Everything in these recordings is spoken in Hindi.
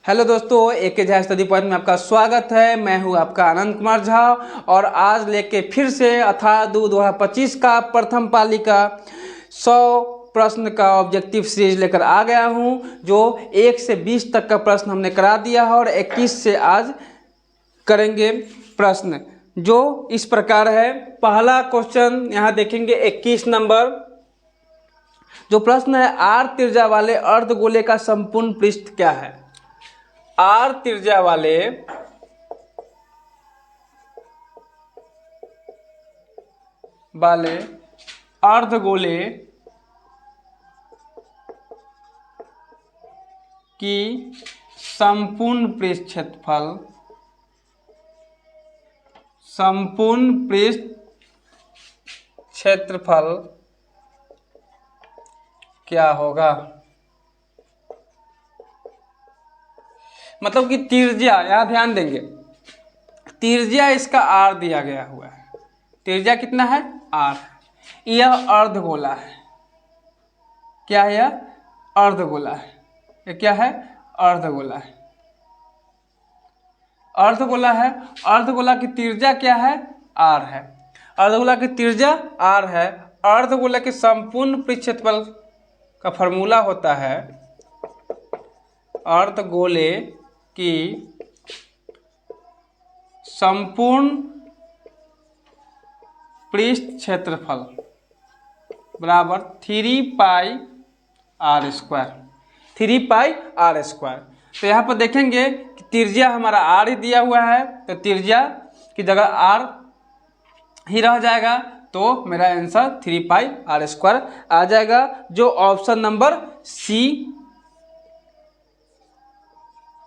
हेलो दोस्तों, एक झा स्टडी पॉइंट में आपका स्वागत है। मैं हूं आपका आनंद कुमार झा और आज लेके फिर से अथाह 2025 का प्रथम पाली का 100 प्रश्न का ऑब्जेक्टिव सीरीज लेकर आ गया हूं, जो 1 से 20 तक का प्रश्न हमने करा दिया है और 21 से आज करेंगे प्रश्न, जो इस प्रकार है। पहला क्वेश्चन यहाँ देखेंगे 21 नंबर। जो प्रश्न है, आर त्रिज्या वाले अर्धगोले का संपूर्ण पृष्ठ क्या है? आर त्रिज्या वाले अर्धगोले की संपूर्ण पृष्ठ क्षेत्रफल क्या होगा? मतलब कि त्रिज्या, यहां ध्यान देंगे, त्रिज्या इसका आर दिया गया हुआ है। त्रिज्या कितना है? आर। यह अर्धगोला है। क्या है यह? अर्धगोला है। ये क्या है? अर्धगोला है। अर्धगोला है। अर्धगोला की त्रिज्या क्या है? आर है। अर्धगोला की त्रिज्या आर है। अर्धगोला के संपूर्ण पृष्ठ क्षेत्रफल का फॉर्मूला होता है अर्धगोले की संपूर्ण पृष्ठ क्षेत्रफल बराबर 3 pi R square. 3 pi R square. तो यहाँ पर देखेंगे कि त्रिज्या हमारा आर ही दिया हुआ है, तो त्रिज्या की जगह आर ही रह जाएगा, तो मेरा आंसर 3 पाई आर स्क्वायर आ जाएगा, जो ऑप्शन नंबर सी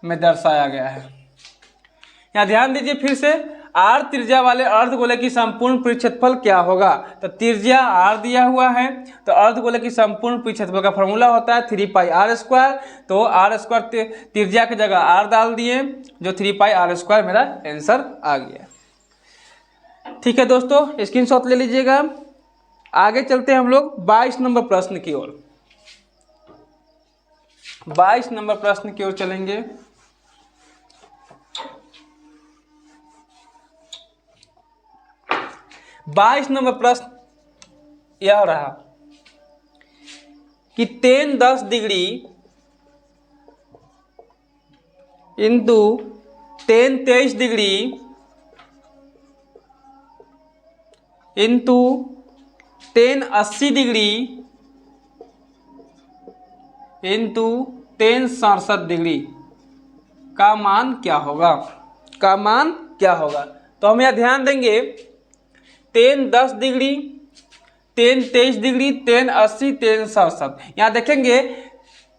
में दर्शाया गया है। यहाँ ध्यान दीजिए फिर से, आर त्रिज्या वाले अर्धगोले की संपूर्ण पृष्ठ क्षेत्रफल क्या होगा? तो त्रिज्या आर दिया हुआ है, तो अर्धगोले की संपूर्ण पृष्ठ क्षेत्रफल का फॉर्मूला होता है 3 पाई आर स्क्वायर। तो आर स्क्वायर त्रिज्या की जगह आर डाल दिए, जो 3 पाई आर स्क्वायर मेरा आंसर आ गया। ठीक है दोस्तों, स्क्रीनशॉट ले लीजिएगा। आगे चलते हैं हम लोग 22 नंबर प्रश्न की ओर। 22 नंबर प्रश्न की ओर चलेंगे। 22 नंबर प्रश्न यह रहा कि tan 10 degree into tan 23 degree into tan 80 degree into tan 67 degree का मान क्या होगा? का मान क्या होगा? तो हम यह ध्यान देंगे, tan 10 degree, tan 23 degree, tan 80, tan 67, यहाँ देखेंगे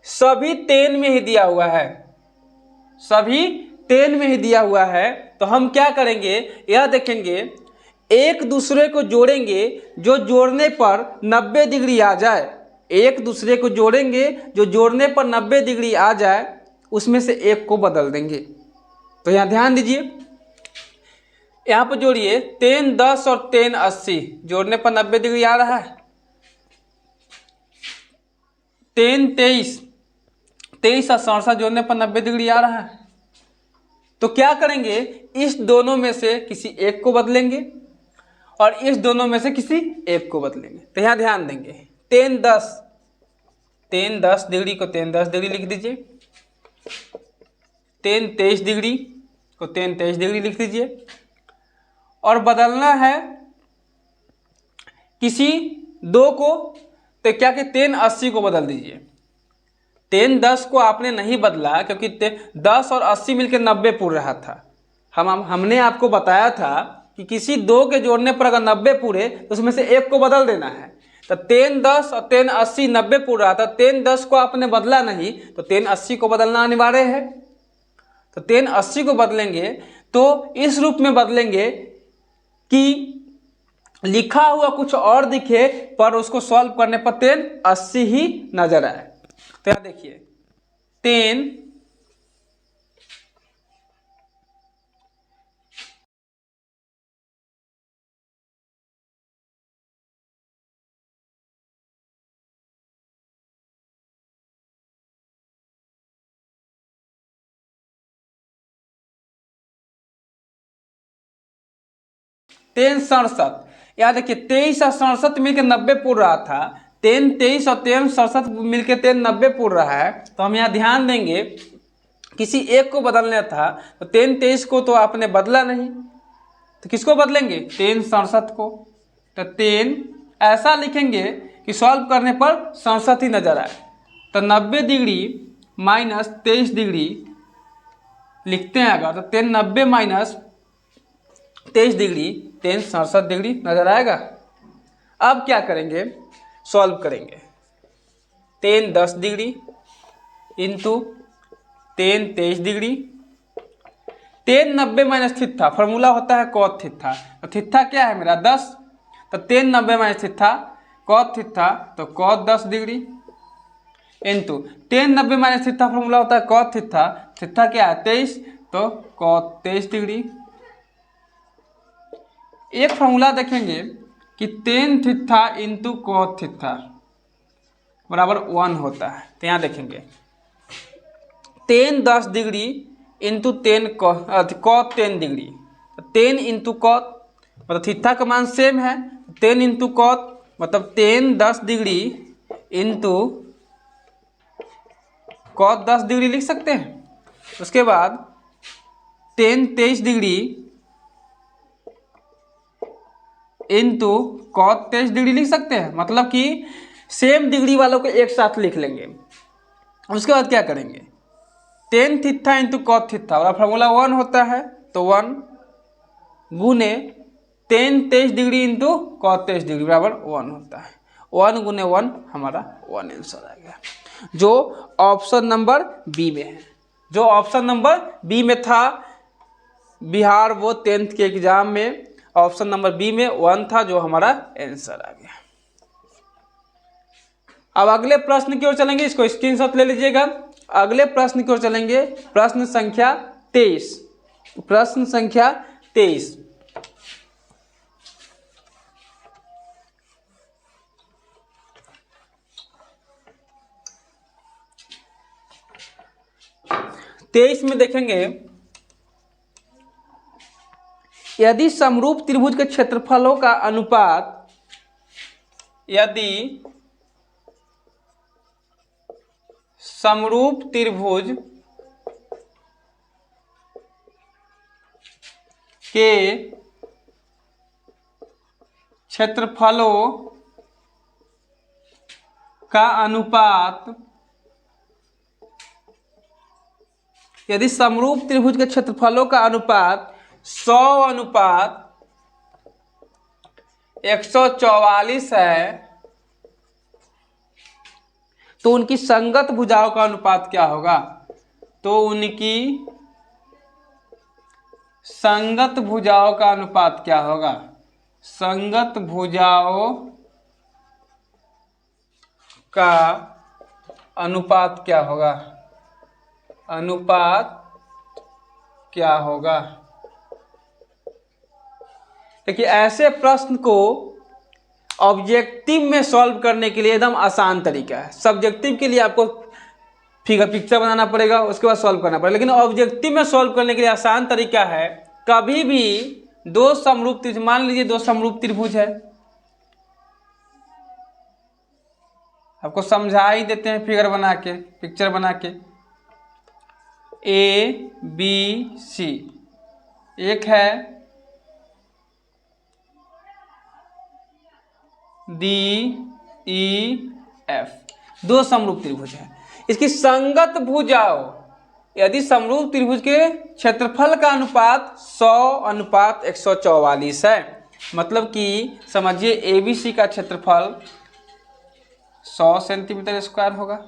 सभी tan में ही दिया हुआ है। सभी tan में ही दिया हुआ है। तो हम क्या करेंगे, यह देखेंगे एक दूसरे को जोड़ेंगे, जो जोड़ने पर 90 डिग्री आ जाए। एक दूसरे को जोड़ेंगे, जो जोड़ने पर 90 डिग्री आ जाए, उसमें से एक को बदल देंगे। तो यहाँ ध्यान दीजिए, यहाँ पर जोड़िए tan 10 और tan 80, जोड़ने पर 90 डिग्री आ रहा है। tan 23 और 67 जोड़ने पर 90 डिग्री आ रहा है। तो क्या करेंगे, इस दोनों में से किसी एक को बदलेंगे और इस दोनों में से किसी एक को बदलेंगे। तो यहाँ ध्यान देंगे, tan 10 डिग्री को tan 10 डिग्री लिख दीजिए, tan 23 डिग्री को tan 23 डिग्री लिख दीजिए, और बदलना है किसी दो को। तो क्या कि tan 80 को बदल दीजिए। tan 10 को आपने नहीं बदला, क्योंकि 10 और 80 मिलकर 90 पूर रहा था। हमने आपको बताया था कि किसी दो के जोड़ने पर अगर 90 पूरे तो उसमें से एक को बदल देना है। तो tan 10 और tan 80 90 पूर रहा था, tan 10 को आपने बदला नहीं, तो tan 80 को बदलना अनिवार्य है। तो tan 80 को बदलेंगे तो इस रूप में बदलेंगे कि लिखा हुआ कुछ और दिखे, पर उसको सॉल्व करने पर tan 80 ही नजर आए। तो यहां देखिए, tan 3 67, याद देखिए 23 और 67 मिलकर 90 पूर रहा था, 3 23 और 3 67 मिलकर 3 90 पूर रहा है। तो हम यहाँ ध्यान देंगे किसी एक को बदलना था, तो 3 23 को तो आपने बदला नहीं, तो किसको बदलेंगे? 3 67 को। तो 3 ऐसा लिखेंगे कि सॉल्व करने पर 67 ही नजर आए। तो 90 डिग्री माइनस 23 डिग्री लिखते हैं अगर, तो 3 90 माइनस 23 डिग्री 3 67 डिग्री नजर आएगा। अब क्या करेंगे? सॉल्व करेंगे। 3 10 degree into 3 23 degree, 3 90 minus theta, formula होता है कॉट थीटा। तो थीटा क्या है मेरा? 10। तो 3 90 माइनस थीटा कॉट थीटा, तो cot 10 degree into 3 90 minus theta, formula होता है कॉट थीटा, थीटा क्या है? 23, तो कॉट 23 डिग्री। एक फॉर्मूला देखेंगे कि 10 थीटा इंटू कॉट थीटा बराबर 1 होता है। तो यहाँ देखेंगे 10 10 degree into 10 cot 10 degree, 10 into cot मतलब थीटा का मान सेम है, 10 इंटू कॉट मतलब 10 10 डिग्री इंटू कॉट 10 डिग्री लिख सकते हैं। उसके बाद 10 23 डिग्री इंटू कॉट 23 डिग्री लिख सकते हैं, मतलब कि सेम डिग्री वालों को एक साथ लिख लेंगे। उसके बाद क्या करेंगे? 10 थीटा इंटू कॉट थीटा और फॉर्मूला 1 होता है, तो 1 गुने 10 23 डिग्री इंटू कॉट 23 डिग्री बराबर 1 होता है। 1 गुने 1 हमारा 1 आंसर आ गया, जो ऑप्शन नंबर बी में है। जो ऑप्शन नंबर बी में था बिहार वो 10th के एग्जाम में, ऑप्शन नंबर बी में 1 था, जो हमारा आंसर आ गया। अब अगले प्रश्न की ओर चलेंगे, इसको स्क्रीनशॉट ले लीजिएगा। अगले प्रश्न की ओर चलेंगे, प्रश्न संख्या 23। प्रश्न संख्या 23। में देखेंगे, यदि समरूप त्रिभुज के क्षेत्रफलों का अनुपात, यदि समरूप त्रिभुज के क्षेत्रफलों का अनुपात, यदि समरूप त्रिभुज के क्षेत्रफलों का अनुपात 100 अनुपात 144 है, तो उनकी संगत भुजाओं का अनुपात क्या होगा? तो उनकी संगत भुजाओं का अनुपात क्या होगा? संगत भुजाओं का अनुपात क्या होगा? अनुपात क्या होगा? देखिए, ऐसे प्रश्न को ऑब्जेक्टिव में सॉल्व करने के लिए एकदम आसान तरीका है। सब्जेक्टिव के लिए आपको पिक्चर बनाना पड़ेगा, उसके बाद सॉल्व करना पड़ेगा, लेकिन ऑब्जेक्टिव में सॉल्व करने के लिए आसान तरीका है, कभी भी दो समरूप त्रिभुज, मान लीजिए दो समरूप त्रिभुज है, आपको समझा ही देते हैं फिगर बना के, पिक्चर बना के। ए बी सी एक है, डी ई एफ, दो समरूप त्रिभुज है। इसकी संगत भुजाओं, यदि समरूप त्रिभुज के क्षेत्रफल का अनुपात 100 अनुपात 144 है, मतलब कि समझिए एबीसी का क्षेत्रफल 100 सेंटीमीटर स्क्वायर होगा।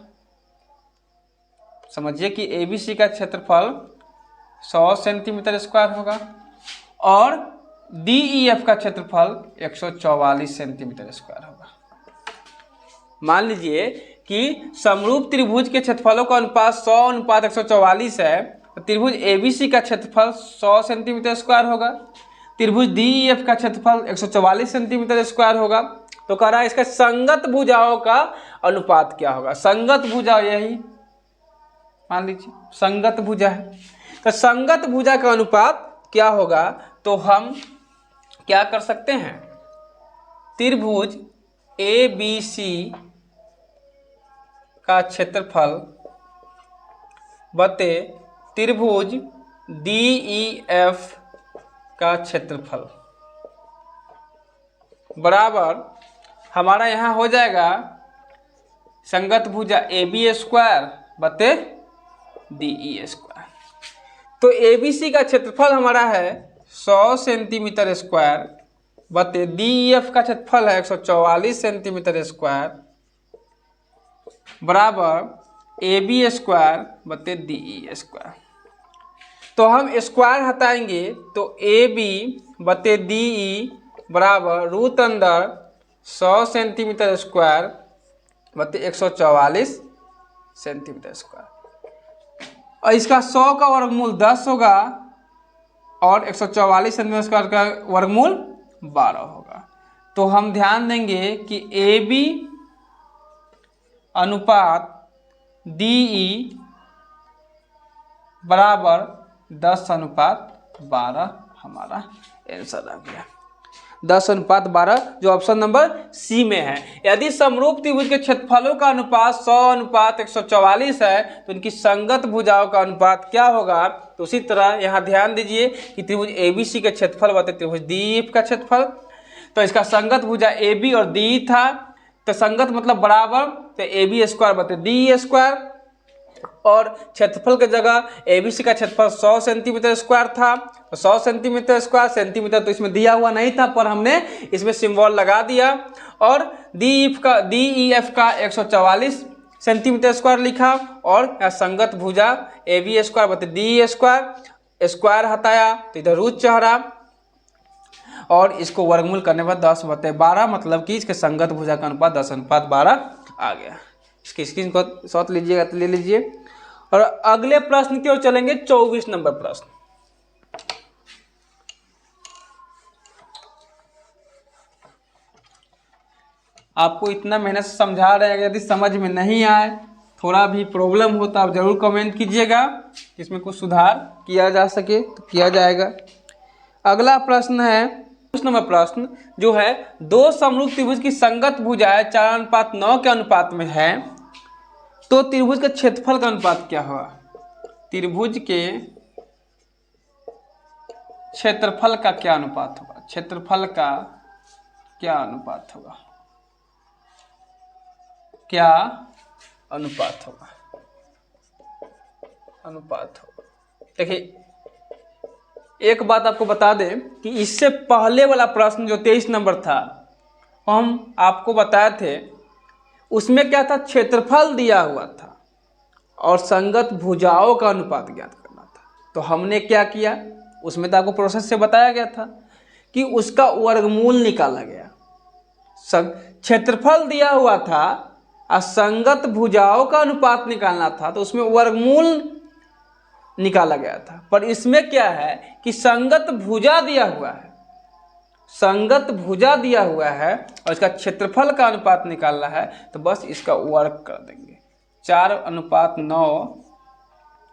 समझिए कि एबीसी का क्षेत्रफल 100 सेंटीमीटर स्क्वायर होगा और डीईएफ का क्षेत्रफल 144 सेंटीमीटर स्क्वायर होगा। मान लीजिए कि समरूप त्रिभुज के क्षेत्रफलों का अनुपात 100 अनुपात 144 है, तो त्रिभुज एबीसी का क्षेत्रफल 100 सेंटीमीटर स्क्वायर होगा, त्रिभुज डीईएफ का क्षेत्रफल 144 सेंटीमीटर स्क्वायर होगा। तो कह रहा है इसका संगत भुजाओं का अनुपात क्या होगा? संगत भुजा यही मान लीजिए संगत भुजा है, तो संगत भुजा का अनुपात क्या होगा? तो हम क्या कर सकते हैं, त्रिभुज ए बी सी का क्षेत्रफल बटे त्रिभुज डी ई एफ का क्षेत्रफल बराबर हमारा यहाँ हो जाएगा संगत भुजा ए बी स्क्वायर बटे डी ई स्क्वायर। तो ए बी सी का क्षेत्रफल हमारा है 100 सेंटीमीटर स्क्वायर बटे डी ई एफ का क्षेत्रफल है 144 सेंटीमीटर स्क्वायर बराबर ए बी स्क्वायर बटे डी ई स्क्वायर। तो हम स्क्वायर हटाएंगे तो ए बी बटे डी ई बराबर रूट अंदर 100 सेंटीमीटर स्क्वायर बटे 144 सेंटीमीटर स्क्वायर, और इसका 100 का वर्गमूल 10 होगा और 144 सेंटीमीटर स्क्वायर का वर्गमूल 12 होगा। तो हम ध्यान देंगे कि ए बी अनुपात डी ई बराबर 10:12 हमारा आंसर आ गया। 10:12 जो ऑप्शन नंबर सी में है। यदि समरूप त्रिभुज के क्षेत्रफलों का अनुपात 100:144 है तो इनकी संगत भुजाओं का अनुपात क्या होगा। तो उसी तरह यहाँ ध्यान दीजिए कि त्रिभुज एबीसी के क्षेत्रफल बटे त्रिभुज डीईएफ का क्षेत्रफल, तो इसका संगत भुजा ए बी और डी था, तो संगत मतलब बराबर, तो ए बी स्क्वायर बटे डी स्क्वायर, और क्षेत्रफल की जगह एबीसी का क्षेत्रफल 100 सेंटीमीटर स्क्वायर था, तो 100 सेंटीमीटर स्क्वायर, सेंटीमीटर तो इसमें दिया हुआ नहीं था पर हमने इसमें सिंबल लगा दिया, और डीईएफ का 144 सेंटीमीटर स्क्वायर लिखा, और संगत भुजा ए बी स्क्वायर बटे डी स्क्वायर, स्क्वायर हटाया तो इधर रूट चढ़ा, और इसको वर्गमूल करने पर 10/12 मतलब कि इसके संगत भुजा का अनुपात 10:12 आ गया। इसकी स्क्रीनशॉट लीजिएगा तो ले लीजिए। और अगले प्रश्न की ओर चलेंगे, 24 नंबर प्रश्न। आपको इतना मेहनत से समझा रहे हैं, यदि समझ में नहीं आए, थोड़ा भी प्रॉब्लम हो तो आप जरूर कमेंट कीजिएगा, इसमें कुछ सुधार किया जा सके तो किया जाएगा। अगला प्रश्न है 24 नंबर प्रश्न, जो है दो समरूप त्रिभुज की संगत भुजाएं 4:9 के अनुपात में है, तो त्रिभुज का क्षेत्रफल का अनुपात क्या होगा। त्रिभुज के क्षेत्रफल का क्या अनुपात होगा, क्षेत्रफल का क्या अनुपात होगा, क्या अनुपात होगा, अनुपात होगा। देखिए एक बात आपको बता दें कि इससे पहले वाला प्रश्न जो 23 नंबर था, हम आपको बताए थे, उसमें क्या था, क्षेत्रफल दिया हुआ था और संगत भुजाओं का अनुपात ज्ञात करना था। तो हमने क्या किया, उसमें तो आपको प्रोसेस से बताया गया था कि उसका वर्गमूल निकाला गया। क्षेत्रफल दिया हुआ था और संगत भुजाओं का अनुपात निकालना था, तो उसमें वर्गमूल निकाला गया था। पर इसमें क्या है कि संगत भुजा दिया हुआ है, संगत भुजा दिया हुआ है और इसका क्षेत्रफल का अनुपात निकालना है, तो बस इसका वर्ग कर देंगे। 4:9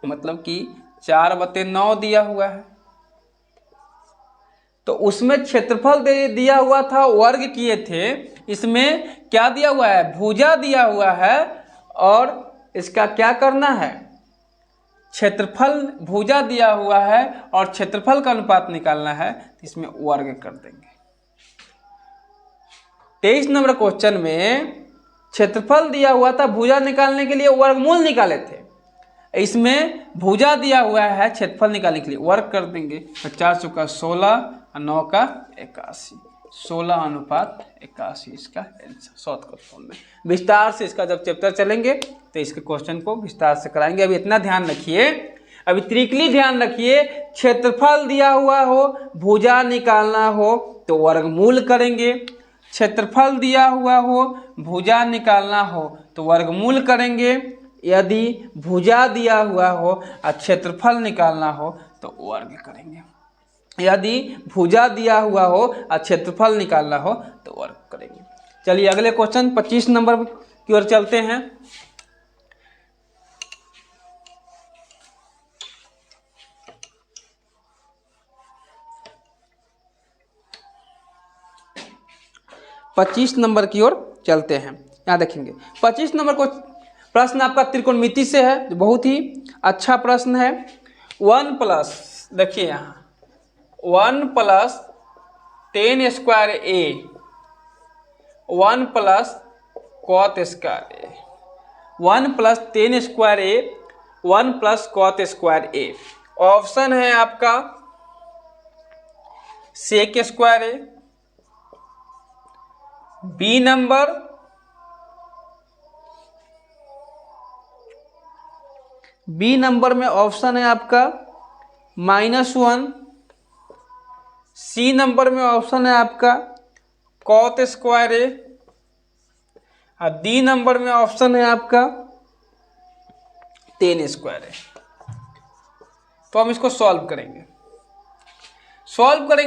मतलब कि 4/9 दिया हुआ है, तो उसमें क्षेत्रफल दिया हुआ था, वर्ग किए थे। इसमें क्या दिया हुआ है, भुजा दिया हुआ है, और इसका क्या करना है, क्षेत्रफल, भुजा दिया हुआ है और क्षेत्रफल का अनुपात निकालना है, तो इसमें वर्ग कर देंगे। 23 नंबर क्वेश्चन में क्षेत्रफल दिया हुआ था, भुजा निकालने के लिए वर्गमूल निकाले थे। इसमें भुजा दिया हुआ है, क्षेत्रफल निकालने के लिए वर्ग कर देंगे। तो 4 चौका 16 और 9 का 81, 16:81 इसका आंसर। शॉर्टकट फॉर्म में विस्तार से इसका जब चैप्टर चलेंगे तो इसके क्वेश्चन को विस्तार से कराएंगे। अभी इतना ध्यान रखिए, अभी त्रिकली ध्यान रखिए, क्षेत्रफल दिया हुआ हो, भुजा निकालना हो तो वर्गमूल करेंगे, क्षेत्रफल दिया हुआ हो, भुजा निकालना हो तो वर्गमूल करेंगे, यदि भुजा दिया हुआ हो और क्षेत्रफल निकालना हो तो वर्ग करेंगे, यदि भुजा दिया हुआ हो और क्षेत्रफल निकालना हो तो वर्ग करेंगे। चलिए अगले क्वेश्चन 25 नंबर की ओर चलते हैं। 25 नंबर की ओर चलते हैं। यहाँ देखेंगे 25 नंबर को प्रश्न आपका त्रिकोणमिति से है, जो बहुत ही अच्छा प्रश्न है। 1 प्लस, देखिए यहाँ 1 प्लस 10 स्क्वायर ए 1 प्लस कॉट स्क्वायर ए 1 प्लस 10 स्क्वायर ए 1 प्लस कॉट स्क्वायर ए। ऑप्शन है आपका सेक स्क्वायर ए, बी नंबर में ऑप्शन है आपका -1, सी नंबर में ऑप्शन है आपका कॉट स्क्वायर ए, और डी नंबर में ऑप्शन है आपका 10 स्क्वायर ए। तो हम इसको सॉल्व करेंगे।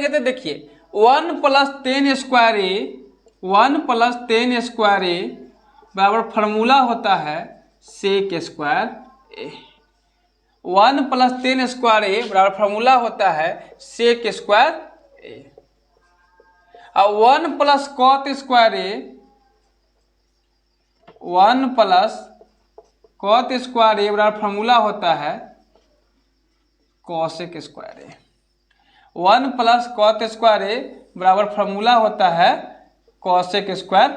तो देखिए 1 प्लस 10 स्क्वायर ए 1 प्लस 10 स्क्वायर ए बराबर फार्मूला होता है सेक स्क्वायर ए। 1 प्लस 10 स्क्वायर ए बराबर फार्मूला होता है सेक स्क्वायर ए। और 1 प्लस कॉट स्क्वायर ए 1 प्लस कॉट स्क्वायर ए बराबर फार्मूला होता है कॉसेक स्क्वायर ए। 1 प्लस कॉट स्क्वायर ए बराबर फार्मूला होता है कॉसेक स्क्वायर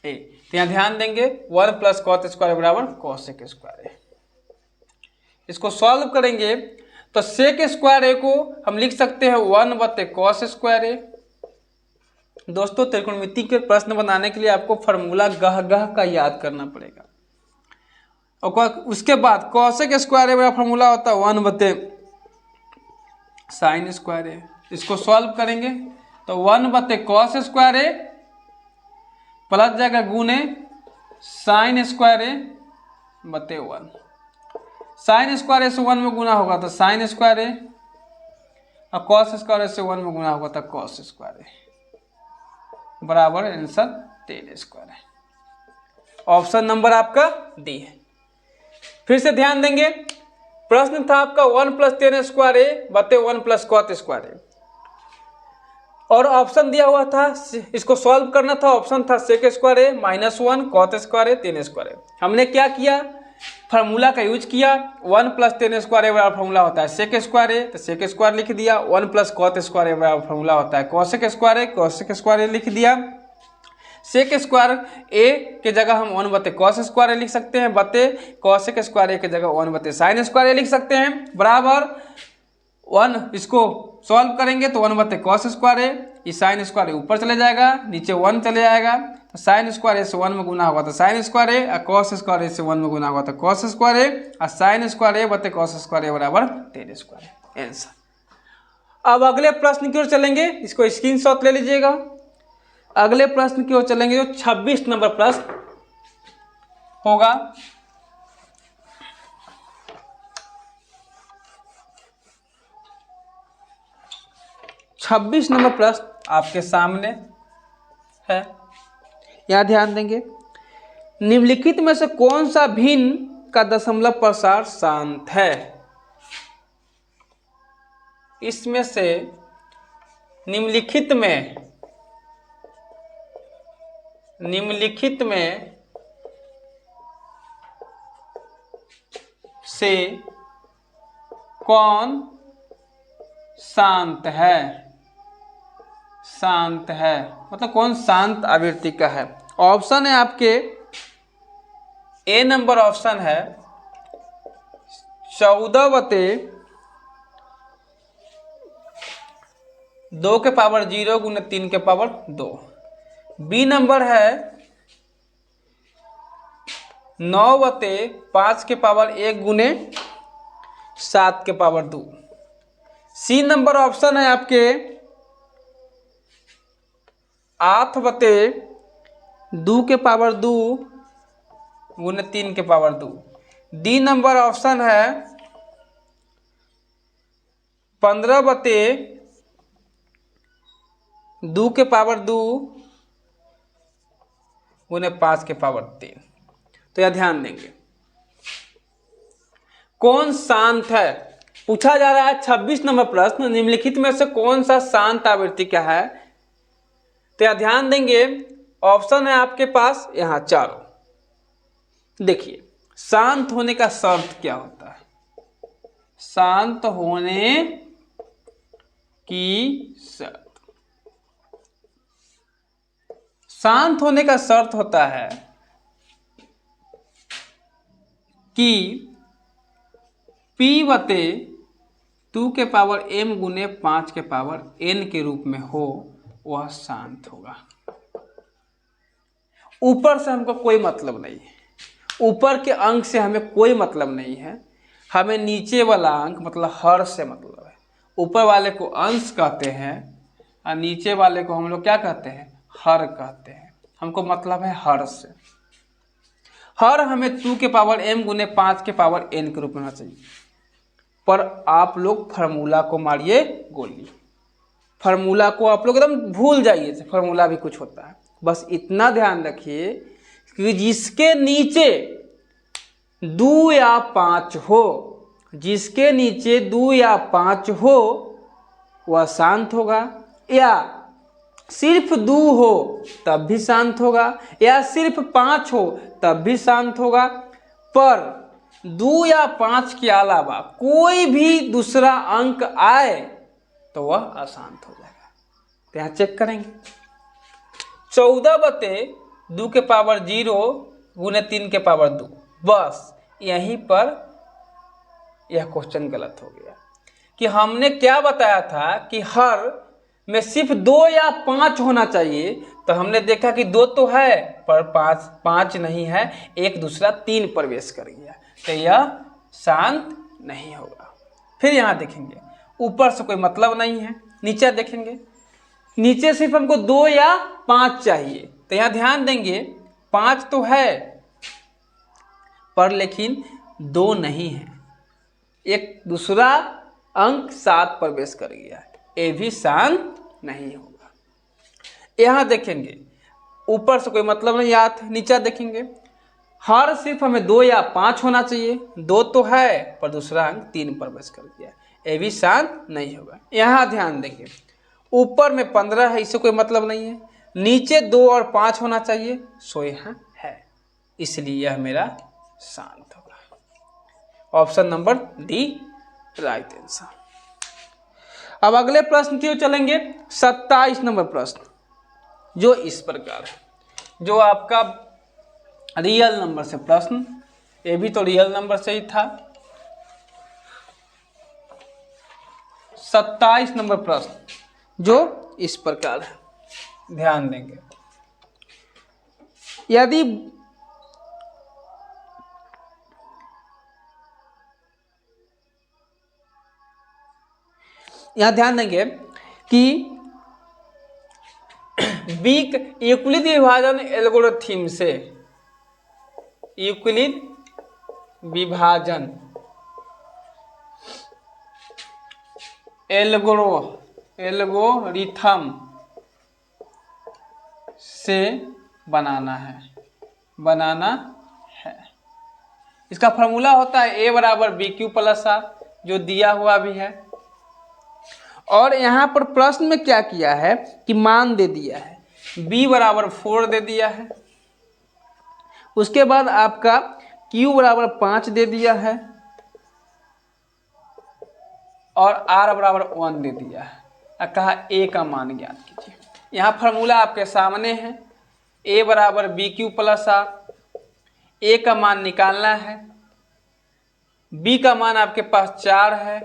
ए। तो यहाँ ध्यान देंगे 1 प्लस कॉट स्क्वायर ए बराबर कॉसेक स्क्वायर ए। इसको सॉल्व करेंगे तो सेक स्क्वायर ए को हम लिख सकते हैं 1 बटे कॉस स्क्वायर ए। दोस्तों त्रिकोणमिति के प्रश्न बनाने के लिए आपको फार्मूला गह का याद करना पड़ेगा। और उसके बाद कॉसेक स्क्वायर ए बराबर फार्मूला होता है 1 बटे साइन स्क्वायर ए। इसको सॉल्व करेंगे तो 1 बटे कॉस स्क्वायर ए प्लस जाएगा गुने साइन स्क्वायर ए बटे 1। साइन स्क्वायर ए से 1 में गुना होगा तो साइन स्क्वायर ए, और कॉस स्क्वायर ए से 1 में गुना होगा तो कॉस स्क्वायर ए बराबर आंसर 10 स्क्वायर है। ऑप्शन नंबर आपका डी है। फिर से ध्यान देंगे, प्रश्न था आपका 1 प्लस 10 स्क्वायर ए बटे 1 प्लस कॉट स्क्वायर ए, और ऑप्शन दिया हुआ था इसको सॉल्व करना था। ऑप्शन था सेक स्क्वायर ए -1 कॉट स्क्वायर ए 10 स्क्वायर ए। हमने क्या किया, फार्मूला का यूज किया। 1 प्लस 10 स्क्वायर ए बराबर फार्मूला होता है सेक स्क्वायर ए, तो सेक स्क्वायर लिख दिया। 1 प्लस कॉट स्क्वायर ए बराबर फार्मूला होता है कॉसेक स्क्वायर ए, कॉसेक स्क्वायर ए लिख दिया। सेक स्क्वायर ए के जगह हम 1 बटे कॉस स्क्वायर ए लिख सकते हैं, बटे कॉसेक स्क्वायर ए के जगह 1 बटे साइन स्क्वायर ए लिख सकते हैं, बराबर 1। इसको सॉल्व करेंगे तो 1 बटे कॉस स्क्वायर ए, ये साइन स्क्वायर ए ऊपर चले जाएगा, नीचे 1 चले जाएगा, तो साइन स्क्वायर ए से 1 में गुना होगा तो साइन स्क्वायर ए, और कॉस स्क्वायर ए से 1 में गुना होगा तो कॉस स्क्वायर ए, और साइन स्क्वायर ए बटे कॉस स्क्वायर ए बराबर 10 स्क्वायर ए आंसर। अब अगले प्रश्न की ओर चलेंगे, इसको स्क्रीनशॉट ले लीजिएगा। अगले प्रश्न की ओर चलेंगे जो 26 नंबर प्रश्न होगा। छब्बीस नंबर प्रश्न आपके सामने है, यहां ध्यान देंगे। निम्नलिखित में से कौन सा भिन्न का दशमलव प्रसार शांत है? इसमें से निम्नलिखित में से कौन शांत है? शांत है मतलब कौन शांत आवृत्ति का है? ऑप्शन है आपके ए नंबर ऑप्शन है 14 बटे 2 के पावर 0 गुने 3 के पावर 2। बी नंबर है 9 बटे 5 के पावर 1 गुने 7 के पावर 2। सी नंबर ऑप्शन है आपके 8 बटे 2 के पावर 2 गुने 3 के पावर 2। डी नंबर ऑप्शन है 15 बटे 2 के पावर 2 गुने 5 के पावर 3। तो यह ध्यान देंगे कौन शांत है पूछा जा रहा है। 26 नंबर प्रश्न, निम्नलिखित में से कौन सा शांत आवृत्ति का है? तो यह ध्यान देंगे ऑप्शन है आपके पास यहाँ चारों। देखिए शांत होने का शर्त क्या होता है? शांत होने की शर्त, शांत होने का शर्त होता है कि P बटे 2 के पावर m गुने 5 के पावर n के रूप में हो, वह शांत होगा। ऊपर से हमको कोई मतलब नहीं है, ऊपर के अंक से हमें कोई मतलब नहीं है, हमें नीचे वाला अंक मतलब हर से मतलब है। ऊपर वाले को अंश कहते हैं और नीचे वाले को हम लोग क्या कहते हैं? हर कहते हैं। हमको मतलब है हर से। हर हमें 2 के पावर m गुने 5 के पावर n के रूप में होना चाहिए। पर आप लोग फार्मूला को मारिए गोली, फार्मूला को आप लोग एकदम भूल जाइए, फार्मूला भी कुछ होता है। बस इतना ध्यान रखिए कि जिसके नीचे 2 या 5 हो, जिसके नीचे 2 या 5 हो वह शांत होगा, या सिर्फ 2 हो तब भी शांत होगा, या सिर्फ 5 हो तब भी शांत होगा। पर 2 या 5 के अलावा कोई भी दूसरा अंक आए तो वह अशांत हो जाएगा। तो यहाँ चेक करेंगे 14 बटे 2 के पावर 0 गुने 3 के पावर 2, बस यहीं पर यह क्वेश्चन गलत हो गया कि हमने क्या बताया था कि हर में सिर्फ 2 या 5 होना चाहिए। तो हमने देखा कि 2 तो है पर 5 नहीं है, एक दूसरा 3 प्रवेश कर गया, तो यह शांत नहीं होगा। फिर यहाँ देखेंगे ऊपर से कोई मतलब नहीं है, नीचे देखेंगे, नीचे सिर्फ हमको 2 या 5 चाहिए। तो यहाँ ध्यान देंगे 5 तो है पर लेकिन 2 नहीं है, एक दूसरा अंक 7 प्रवेश कर गया, ये भी शांत नहीं होगा। यहाँ देखेंगे ऊपर से कोई मतलब नहीं आता, नीचे देखेंगे हर सिर्फ हमें 2 या 5 होना चाहिए, 2 तो है पर दूसरा अंक 3 प्रवेश कर गया, ये भी शांत नहीं होगा। यहाँ ध्यान देंगे ऊपर में 15 है, इससे कोई मतलब नहीं है, नीचे 2 और 5 होना चाहिए, सो यहाँ है, इसलिए यह मेरा शांत होगा। Option number D right answer. अब अगले प्रश्न की ओर चलेंगे, 27 नंबर प्रश्न, जो इस प्रकार है, जो आपका रियल नंबर से प्रश्न, ये भी तो रियल नंबर से ही था। 27 नंबर प्रश्न जो इस प्रकार है, ध्यान देंगे यदि यहाँ ध्यान देंगे कि वीक यूक्लिड विभाजन एल्गोरिथम से, यूक्लिड विभाजन एल्गोरिथम से बनाना है। इसका फॉर्मूला होता है a बराबर बी क्यू प्लस आर, जो दिया हुआ भी है। और यहाँ पर प्रश्न में क्या किया है कि मान दे दिया है, b बराबर 4 दे दिया है, उसके बाद आपका q बराबर 5 दे दिया है और r बराबर 1 दे दिया है, और कहा a का मान ज्ञात कीजिए। यहाँ फार्मूला आपके सामने है, a बराबर b q plus r, a का मान निकालना है, b का मान आपके पास 4 है,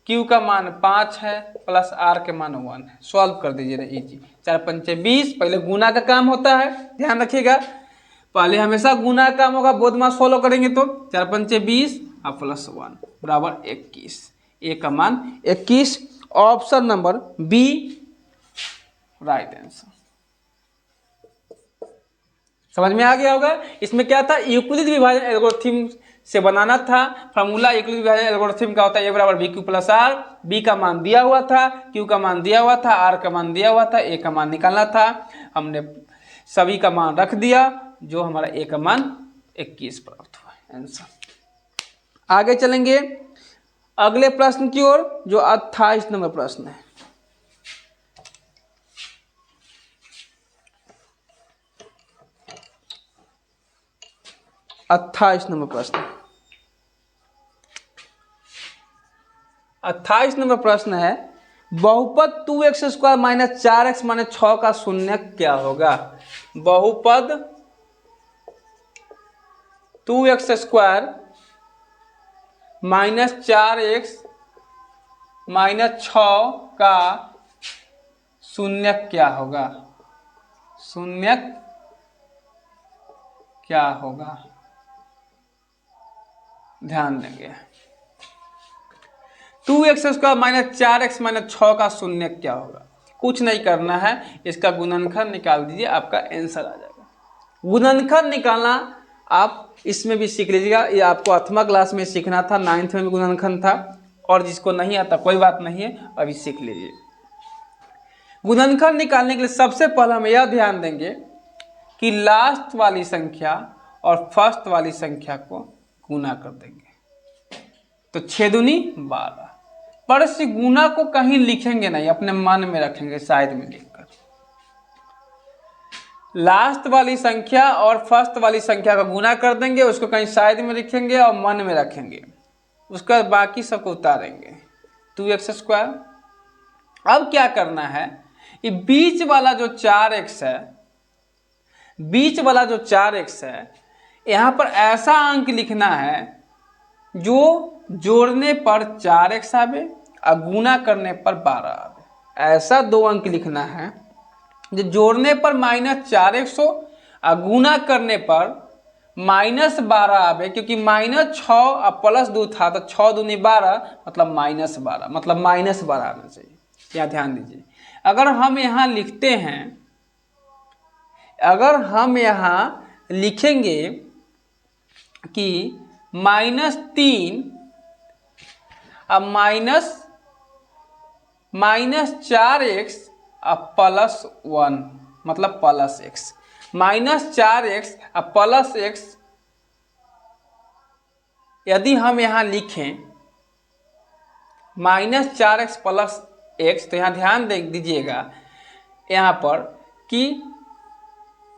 q का मान 5 है, प्लस r के मान 1 है। सॉल्व कर दीजिए ना, इजी। 4 पंचे 20, पहले गुना का काम होता है, ध्यान रखिएगा, पहले हमेशा गुना का काम होगा, बोध मास फॉलो करेंगे तो 4 पंचे 20 और प्लस 1 बराबर 21, a का मान 21। Option number B right answer. समझ में आ गया होगा। इसमें क्या था, यूक्लिड विभाजन एल्गोरिथम से बनाना था। फार्मूला यूक्लिड विभाजन एल्गोरिथम का होता है a बराबर b q plus r, b का मान दिया हुआ था, क्यू का मान दिया हुआ था, आर का मान दिया हुआ था, ए का मान निकालना था, हमने सभी का मान रख दिया, जो हमारा ए का मान 21 प्राप्त हुआ आंसर। आगे चलेंगे अगले प्रश्न की ओर, जो 28 नंबर प्रश्न है। 28 नंबर प्रश्न। 28 नंबर प्रश्न है, बहुपद 2x² माइनस 4x माइनस 6 का शून्य क्या होगा। बहुपद 2x² माइनस 4x माइनस 6 का शून्य क्या होगा। शून्य क्या होगा, ध्यान देंगे। 2x² माइनस 4x माइनस 6 का शून्य क्या होगा। कुछ नहीं करना है, इसका गुणनखंड निकाल दीजिए, आपका आंसर आ जाएगा। गुणनखंड निकालना आप इसमें भी सीख लीजिएगा, ये आपको 8वां क्लास में सीखना था, 9th में भी गुणनखंड था, और जिसको नहीं आता कोई बात नहीं है, अभी सीख लीजिए। गुणनखंड निकालने के लिए सबसे पहले हम यह ध्यान देंगे कि लास्ट वाली संख्या और फर्स्ट वाली संख्या को गुना कर देंगे, तो 6 दूनी 12। पर इस गुना को कहीं लिखेंगे नहीं, अपने मन में रखेंगे, साइड में लिखकर। लास्ट वाली संख्या और फर्स्ट वाली संख्या का गुना कर देंगे, उसको कहीं साइड में लिखेंगे और मन में रखेंगे, उसके बाद बाकी सबको उतारेंगे। 2x²। अब क्या करना है, ये बीच वाला जो 4x है, बीच वाला जो 4x है, यहां पर ऐसा अंक लिखना है जो जोड़ने पर 4x आवे और गुना करने पर 12 आवे। ऐसा 2 अंक लिखना है जो जोड़ने पर -4x हो और गुना करने पर -12 आवे, क्योंकि -6 और +2 था, तो 6 दूनी 12 मतलब -12, मतलब -12 आना चाहिए। यहाँ ध्यान दीजिए, अगर हम यहाँ लिखते हैं, अगर हम यहाँ लिखेंगे कि -3 अब -4x अब +1 मतलब +x, -4x अब +x, यदि हम यहाँ लिखें -4x +x, तो यहाँ ध्यान दीजिएगा यहाँ पर कि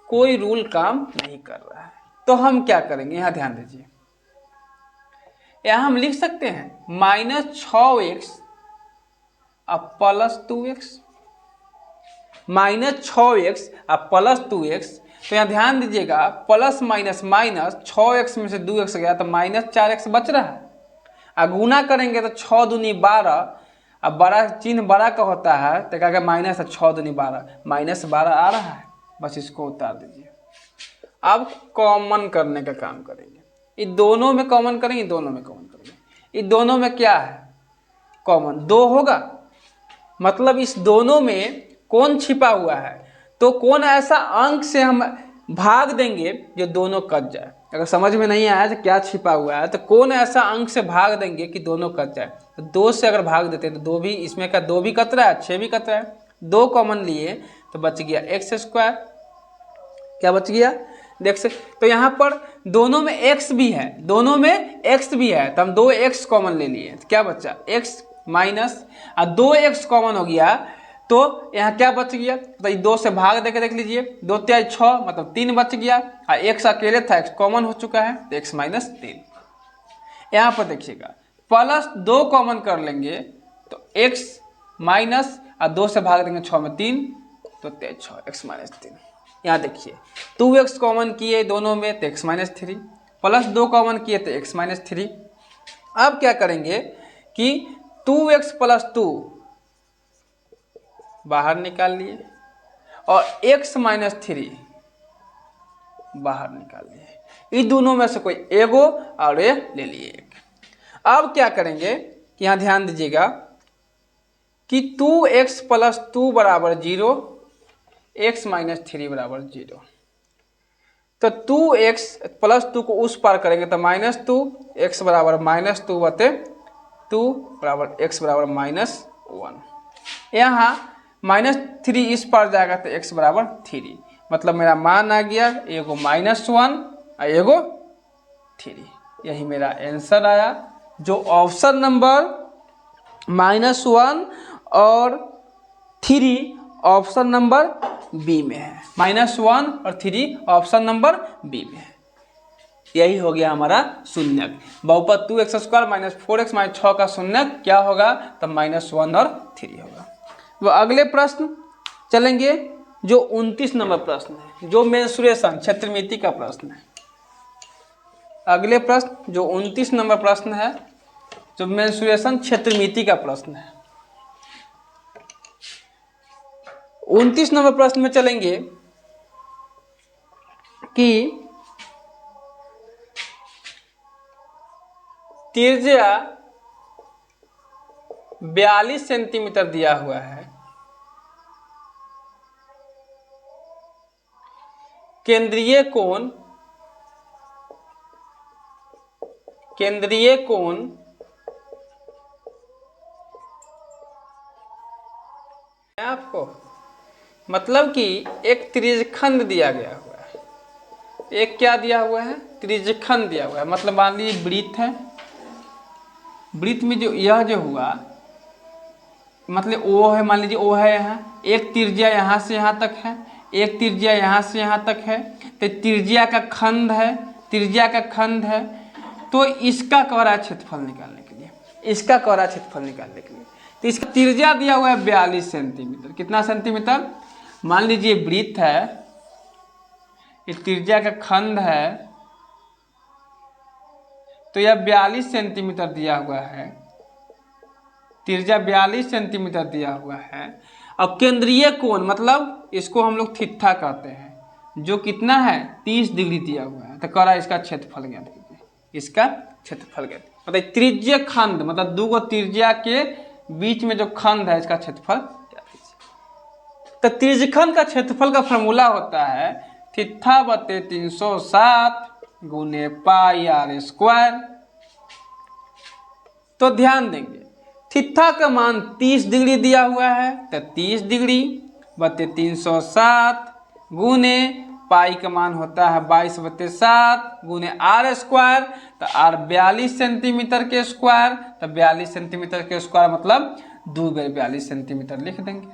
कोई रूल काम नहीं कर रहा है। तो हम क्या करेंगे, यहाँ ध्यान दीजिए, यहाँ हम लिख सकते हैं -6x अब +2x, -6x अब +2x, तो यहाँ ध्यान दीजिएगा प्लस माइनस माइनस 6x में से 2x गया तो -4x बच रहा है, और गुना करेंगे तो 6 दूनी 12, अब बड़ा चिन्ह बड़ा का होता है तो क्या माइनस है, 6 दूनी 12, -12 आ रहा है, बस इसको उतार दीजिए। अब कॉमन करने का काम करेंगे, ये दोनों में कॉमन करेंगे, दोनों में कॉमन करेंगे। ये दोनों में क्या है, कॉमन 2 होगा, मतलब इस दोनों में कौन छिपा हुआ है, तो कौन ऐसा अंक से हम भाग देंगे जो दोनों कट जाए। अगर समझ में नहीं आया तो क्या छिपा हुआ है, तो कौन ऐसा अंक से भाग देंगे कि दोनों कट जाए। तो 2 से अगर भाग देते हैं तो 2 भी, इसमें क्या 2 भी कट रहा है, 6 भी कट रहा है, 2 कॉमन लिए तो बच गया x²। क्या बच गया, देख सकते, तो यहाँ पर दोनों में x भी है, दोनों में x भी है, तो हम 2x कॉमन ले लिए, तो क्या बचा x माइनस, और 2x कॉमन हो गया तो यहाँ क्या बच गया, तो 2 से भाग देके देख लीजिए, 2 × 6 मतलब 3 बच गया, और x अकेले था, x कॉमन हो चुका है तो x - 3। यहाँ पर देखिएगा +2 कॉमन कर लेंगे तो x माइनस, और 2 से भाग देंगे 6 में 3 तो 6 x - 3। यहाँ देखिए 2x कॉमन किए दोनों में तो x - 3, +2 कॉमन किए तो x - 3। अब क्या करेंगे कि 2x + 2 बाहर निकाल लिए और x - 3 बाहर निकाल लिए, इन दोनों में से कोई एगो और ये ले लिए एक। अब क्या करेंगे कि यहाँ ध्यान दीजिएगा कि 2x + 2 = 0, x - 3 = 0, तो 2x + 2 को उस पार करेंगे तो -2, x = -2/2 बराबर x = -1। यहाँ -3 इस पार जाएगा तो x = 3, मतलब मेरा मान आ गया एगो -1 और एगो 3। यही मेरा आंसर आया, जो ऑप्शन नंबर -1 और 3 ऑप्शन नंबर बी में है। -1 और 3 ऑप्शन नंबर बी में है। यही हो गया हमारा शून्यक। बहुपद 2x² माइनस 4x माइनस 6 का शून्यक क्या होगा, तब -1 और 3 होगा। वो अगले प्रश्न चलेंगे जो 29 नंबर प्रश्न है, जो मेंसुरेशन क्षेत्रमिति का प्रश्न है। अगले प्रश्न जो 29 नंबर प्रश्न है, जो मेंसुरेशन क्षेत्रमिति का प्रश्न है। 29 नंबर प्रश्न में चलेंगे कि त्रिज्या 42 सेंटीमीटर दिया हुआ है, केंद्रीय कोण आपको मतलब कि एक त्रिज्यखंड दिया गया हुआ है। एक क्या दिया हुआ है, त्रिज्यखंड दिया हुआ है। मतलब मान लीजिए वृत्त है, वृत्त में जो यह जो हुआ मतलब ओ है, मान लीजिए ओ है यहाँ, एक त्रिज्या यहाँ से यहाँ तक है, एक त्रिज्या यहाँ से यहाँ तक है, तो त्रिज्या का खंड है, त्रिज्या का खंड है। तो इसका कवरा क्षेत्रफल निकालने के लिए, इसका कवरा क्षेत्रफल निकालने के लिए, तो इसका त्रिज्या दिया हुआ है 42 सेंटीमीटर। कितना सेंटीमीटर, मान लीजिए वृत्त है, ये त्रिज्या का खंड है, तो यह 42 सेंटीमीटर दिया हुआ है, त्रिज्या 42 सेंटीमीटर दिया हुआ है। अब केंद्रीय कोण मतलब इसको हम लोग थीटा कहते हैं, जो कितना है 30 डिग्री दिया हुआ है। तो करा इसका क्षेत्रफल ज्ञात कीजिए, इसका क्षेत्रफल ज्ञात मतलब त्रिज्य खंड मतलब दो त्रिज्या के बीच में जो खंड है इसका क्षेत्रफल ज्ञात कीजिए। तो त्रिज्यखंड का क्षेत्रफल का फॉर्मूला होता है थीटा बटे 307 गुने पाई r स्क्वायर। तो ध्यान देंगे थीटा का मान 30 डिग्री दिया हुआ है, तो 30 डिग्री बटे 307 गुने पाई का मान होता है 22/7 गुने r स्क्वायर। तो r 42 सेंटीमीटर के स्क्वायर, तो 42 सेंटीमीटर के स्क्वायर मतलब 2 बार 42 सेंटीमीटर लिख देंगे।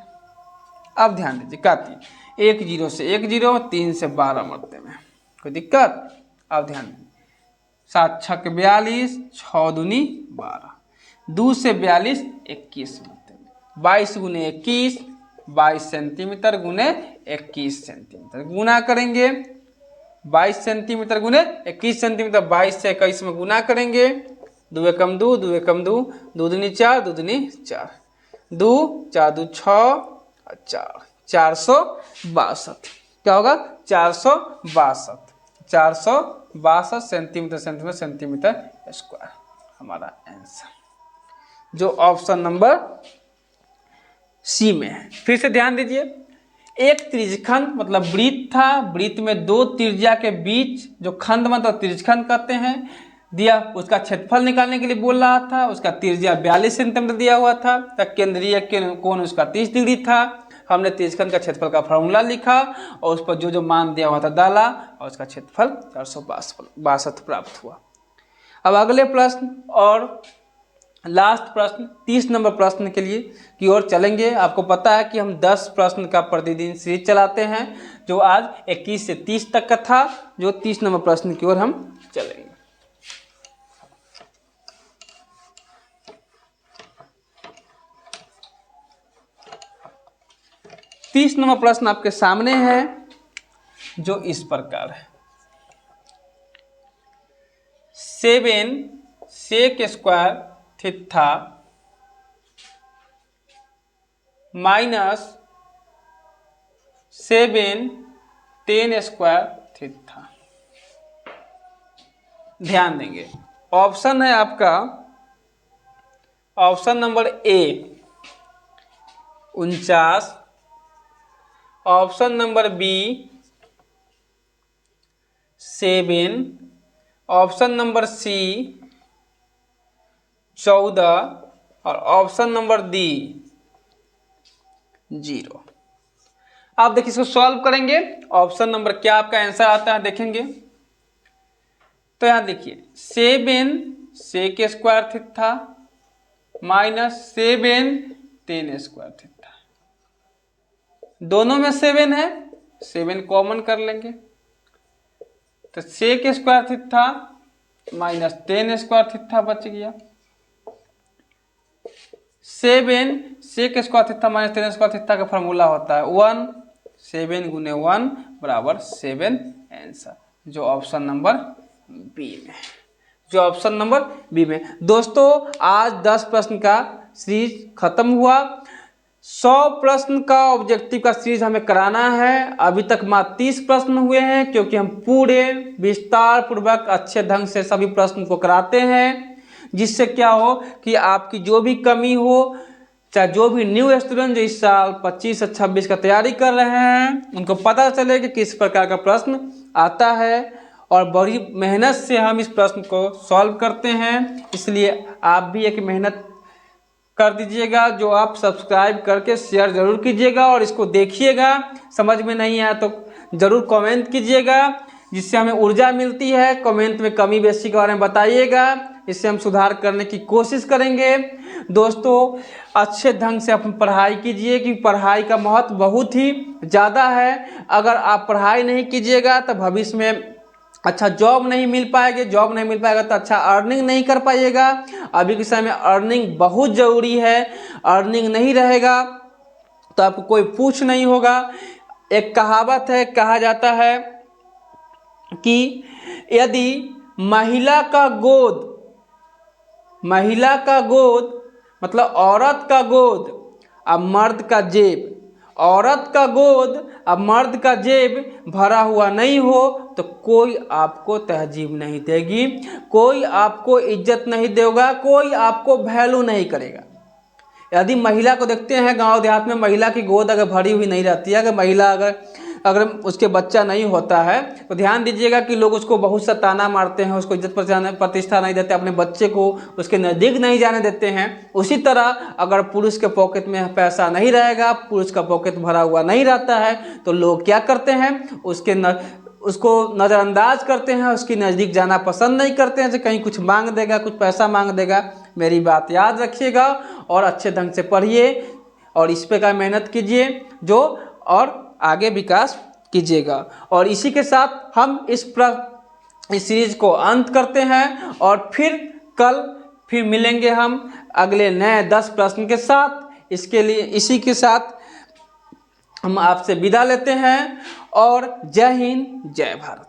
अब ध्यान दीजिए काटिए, 1 0 से 1 0, 3 से 12 मरते में कोई दिक्कत। अब ध्यान दीजिए 7 छक 42, 6 दूनी 12, 2 से 42 21 मरते में, 22 गुने 21 22 सेंटीमीटर गुने 21 सेंटीमीटर गुना करेंगे, 22 सेंटीमीटर गुने 21 सेंटीमीटर, 22 से 21 में गुना करेंगे, 2 एकम 2, 2 एकम 2, 2 दूनी 4, 2 दूनी 4, 2 4 2 6 4, 462। क्या होगा 462 सेंटीमीटर स्क्वायर हमारा आंसर, जो ऑप्शन नंबर सी में है। फिर से ध्यान दीजिए, एक त्रिज्यखंड मतलब वृत्त था, वृत्त में दो त्रिज्या के बीच जो खंड मतलब त्रिज्यखंड कहते हैं, दिया उसका क्षेत्रफल निकालने के लिए बोल रहा था, उसका त्रिज्या 42 सेंटीमीटर दिया हुआ था, तक केंद्रीय कोण उसका 30 डिग्री था। हमने त्रिज्यखंड का क्षेत्रफल का फॉर्मूला लिखा और उस पर जो जो मान दिया हुआ था डाला और उसका क्षेत्रफल 462 प्राप्त हुआ। अब अगले प्रश्न और लास्ट प्रश्न 30 नंबर प्रश्न के लिए की ओर चलेंगे। आपको पता है कि हम 10 प्रश्न का प्रतिदिन सीरीज चलाते हैं, जो आज 21 से 30 तक का था, जो 30 नंबर प्रश्न की ओर हम चलेंगे। तीस नंबर प्रश्न आपके सामने है, जो इस प्रकार है 7 sec square theta minus 7 tan square theta. ध्यान देंगे ऑप्शन है आपका, option number A 49, option number B 7, option number C 14 और ऑप्शन नंबर डी 0। आप देखिए इसको सॉल्व करेंगे, ऑप्शन नंबर क्या आपका आंसर आता है देखेंगे। तो यहां देखिए 7 sec square theta minus 7 tan square theta, दोनों में 7 है, 7 कॉमन कर लेंगे, तो sec square theta minus tan square theta बच गया। 7 sec square theta minus tan square theta का फॉर्मूला होता है 1, 7 गुने 1 बराबर 7 आंसर, जो ऑप्शन नंबर बी में, जो ऑप्शन नंबर बी में। दोस्तों आज 10 प्रश्न का सीरीज खत्म हुआ। 100 प्रश्न का ऑब्जेक्टिव का सीरीज हमें कराना है। अभी तक मात्र 30 प्रश्न हुए हैं, क्योंकि हम पूरे विस्तार पूर्वक अच्छे ढंग से सभी प्रश्न को कराते हैं, जिससे क्या हो कि आपकी जो भी कमी हो, चाहे जो भी न्यू स्टूडेंट जो इस साल 25 और 26 का तैयारी कर रहे हैं, उनको पता चले कि किस प्रकार का प्रश्न आता है, और बड़ी मेहनत से हम इस प्रश्न को सॉल्व करते हैं। इसलिए आप भी एक मेहनत कर दीजिएगा, जो आप सब्सक्राइब करके शेयर जरूर कीजिएगा और इसको देखिएगा। समझ में नहीं आया तो ज़रूर कमेंट कीजिएगा, जिससे हमें ऊर्जा मिलती है। कमेंट में कमी बेशी के बारे में बताइएगा, इससे हम सुधार करने की कोशिश करेंगे। दोस्तों अच्छे ढंग से अपनी पढ़ाई कीजिए, कि पढ़ाई का महत्व बहुत ही ज़्यादा है। अगर आप पढ़ाई नहीं कीजिएगा तो भविष्य में अच्छा जॉब नहीं मिल पाएगी, जॉब नहीं मिल पाएगा तो अच्छा अर्निंग नहीं कर पाइएगा। अभी के समय में अर्निंग बहुत ज़रूरी है, अर्निंग नहीं रहेगा तो आपको कोई पूछ नहीं होगा। एक कहावत है, कहा जाता है कि यदि महिला का गोद मतलब औरत का गोद अब मर्द का जेब, औरत का गोद अब मर्द का जेब भरा हुआ नहीं हो तो कोई आपको तहजीब नहीं देगी, कोई आपको इज्जत नहीं देगा, कोई आपको वैल्यू नहीं करेगा। यदि महिला को देखते हैं गांव देहात में, महिला की गोद अगर भरी हुई नहीं रहती है, अगर महिला अगर उसके बच्चा नहीं होता है तो ध्यान दीजिएगा कि लोग उसको बहुत सा ताना मारते हैं, उसको इज्जत प्रतिष्ठा नहीं देते, अपने बच्चे को उसके नज़दीक नहीं जाने देते हैं। उसी तरह अगर पुरुष के पॉकेट में पैसा नहीं रहेगा, पुरुष का पॉकेट भरा हुआ नहीं रहता है, तो लोग क्या करते हैं, उसको नज़रअंदाज करते हैं, उसकी नज़दीक जाना पसंद नहीं करते हैं, कि कहीं कुछ मांग देगा, कुछ पैसा मांग देगा। मेरी बात याद रखिएगा और अच्छे ढंग से पढ़िए और इस पे का मेहनत कीजिए, जो और आगे विकास कीजिएगा। और इसी के साथ हम इस सीरीज को अंत करते हैं, और फिर मिलेंगे हम अगले नए 10 प्रश्न के साथ। इसके लिए इसी के साथ हम आपसे विदा लेते हैं, और जय हिंद जय भारत।